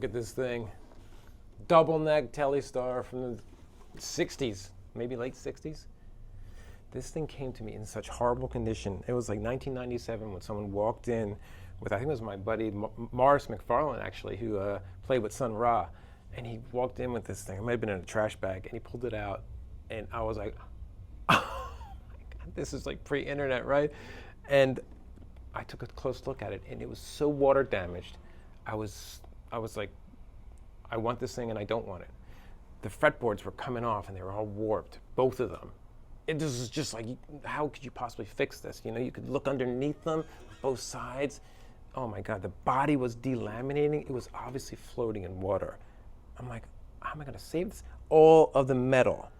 at this thing. Double neck Telestar from the 60s, maybe late 60s. This thing came to me in such horrible condition. It was like 1997 when someone walked in with, I think it was my buddy Morris McFarlane actually, who played with Sun Ra. And he walked in with this thing. It might have been in a trash bag, and he pulled it out. And I was like, oh my God, this is like pre-internet, right? And I took a close look at it, and it was so water damaged. I was like, I want this thing and I don't want it. The fretboards were coming off and they were all warped, both of them. This is just like, how could you possibly fix this? You know, you could look underneath them, both sides. Oh my God, the body was delaminating. It was obviously floating in water. I'm like, how am I gonna save this? All of the metal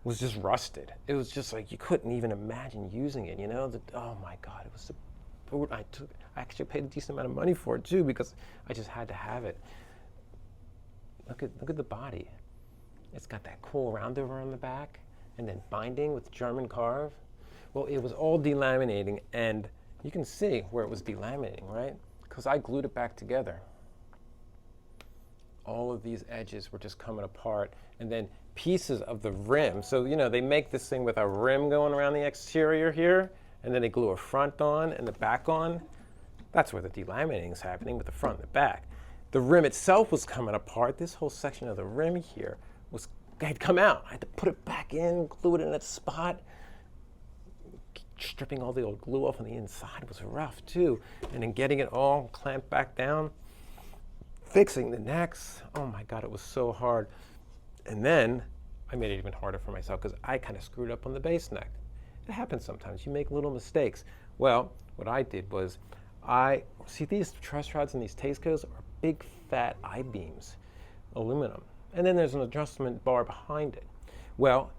was just rusted. It was just like, you couldn't even imagine using it, you know? Oh my God, it was so, I actually paid a decent amount of money for it too, because I just had to have it. Look at the body. It's got that cool roundover on the back, and then binding with German carve. Well, it was all delaminating, and you can see where it was delaminating, right? Because I glued it back together. All of these edges were just coming apart, and then pieces of the rim. So, you know, they make this thing with a rim going around the exterior here, and then they glue a front on and the back on. That's where the delaminating is happening, with the front and the back. The rim itself was coming apart. This whole section of the rim here had come out. I had to put it back in, glue it in its spot. Stripping all the old glue off on the inside was rough too. And then getting it all clamped back down, fixing the necks. Oh my God, it was so hard. And then I made it even harder for myself because I kind of screwed up on the base neck. It happens sometimes. You make little mistakes. Well, what I did was, see these truss rods and these Tescos are big fat I-beams, aluminum. And then there's an adjustment bar behind it. Well,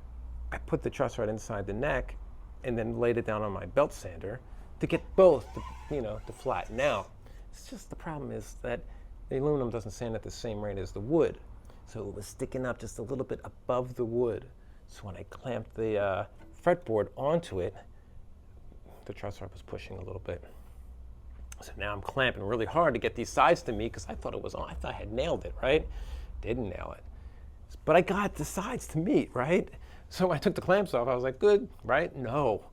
I put the truss rod inside the neck and then laid it down on my belt sander to get both, to flatten out. It's just the problem is that the aluminum doesn't sand at the same rate as the wood. So it was sticking up just a little bit above the wood. So when I clamped the fretboard onto it, the truss rod was pushing a little bit. So now I'm clamping really hard to get these sides to meet because I thought it was on. I thought I had nailed it, right? Didn't nail it. But I got the sides to meet, right? So when I took the clamps off, I was like, good, right? No.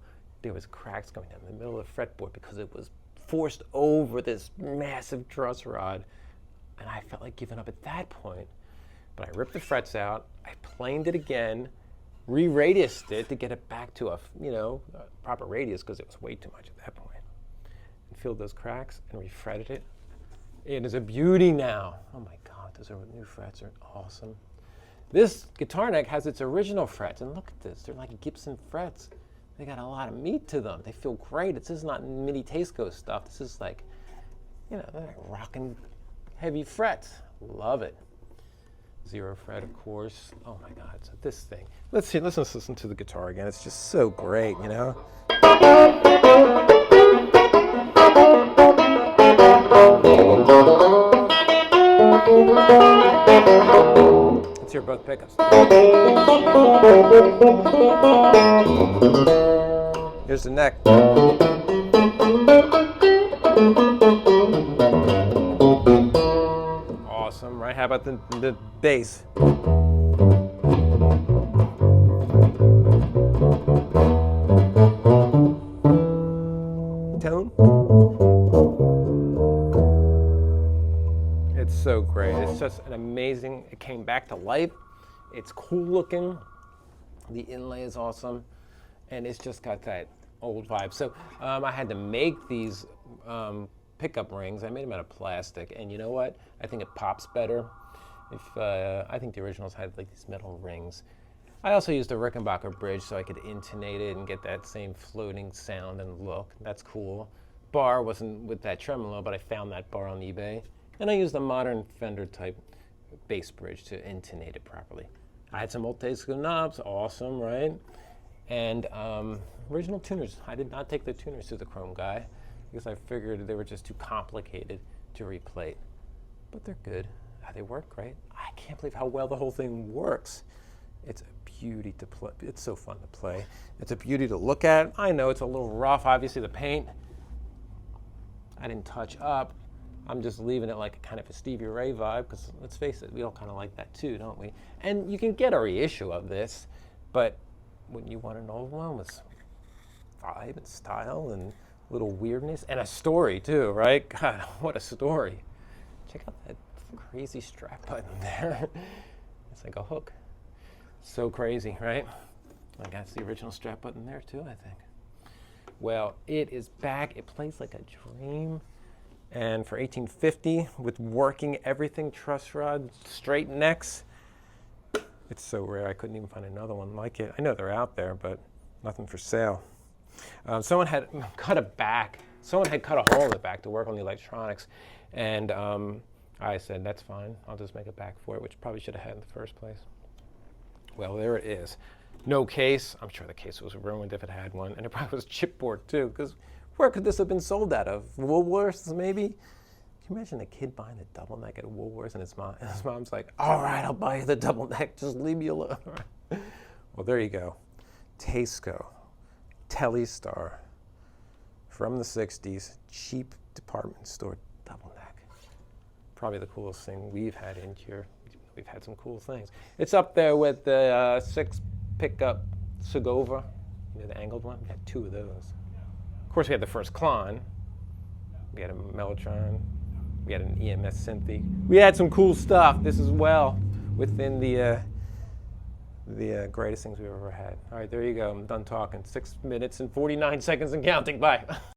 There was cracks going down the middle of the fretboard because it was forced over this massive truss rod. And I felt like giving up at that point. But I ripped the frets out, I planed it again, re-radiused it to get it back to a proper radius because it was way too much at that point. And filled those cracks and refretted it. It is a beauty now. Oh my God, those new frets are awesome. This guitar neck has its original frets, and look at this. They're like Gibson frets. They got a lot of meat to them. They feel great. This is not mini Tesco stuff. This is like, they're like rocking heavy frets. Love it. Zero fret, of course. Oh my God, so this thing. Let's listen to the guitar again. It's just so great, Let's hear both pickups. Here's the neck. Awesome, right? How about the bass? Tone? It's so great. It's just an amazing, it came back to life. It's cool looking. The inlay is awesome. And it's just got that old vibe. So I had to make these pickup rings. I made them out of plastic. And you know what? I think it pops better. I think the originals had like these metal rings. I also used a Rickenbacker bridge so I could intonate it and get that same floating sound and look. That's cool. Bar wasn't with that tremolo, but I found that bar on eBay. And I used a modern Fender type bass bridge to intonate it properly. I had some old Tesco knobs, awesome, right? And original tuners. I did not take the tuners to the Chrome guy because I figured they were just too complicated to replate. But they're good. They work great. I can't believe how well the whole thing works. It's a beauty to play. It's so fun to play. It's a beauty to look at. I know it's a little rough. Obviously, the paint I didn't touch up. I'm just leaving it like a kind of a Stevie Ray vibe, because let's face it, we all kind of like that too, don't we? And you can get a reissue of this, but wouldn't you want an old one with vibe and style and little weirdness and a story too, right? God, what a story. Check out that crazy strap button there. It's like a hook. So crazy, right? Like that's the original strap button there too, I think. Well, it is back. It plays like a dream. And for 1850, with working everything, truss rod, straight necks, it's so rare I couldn't even find another one like it. I know they're out there, but nothing for sale. Someone had cut a back. Someone had cut a hole in the back to work on the electronics. And I said, that's fine. I'll just make a back for it, which probably should have had in the first place. Well, there it is. No case. I'm sure the case was ruined if it had one. And it probably was chipboard too, because where could this have been sold out of? Woolworths, maybe? Can you imagine a kid buying a double neck at Woolworths and his mom's like, all right, I'll buy you the double neck. Just leave me alone. Well, there you go. Tesco, Telestar, from the 60s, cheap department store double neck. Probably the coolest thing we've had in here. We've had some cool things. It's up there with the 6 pickup Segovia, the angled one. We had 2 of those. Of course, we had the first Klon. We had a Mellotron. We had an EMS Synthy. We had some cool stuff. This as well, within the greatest things we've ever had. All right, there you go. I'm done talking. 6 minutes and 49 seconds and counting. Bye.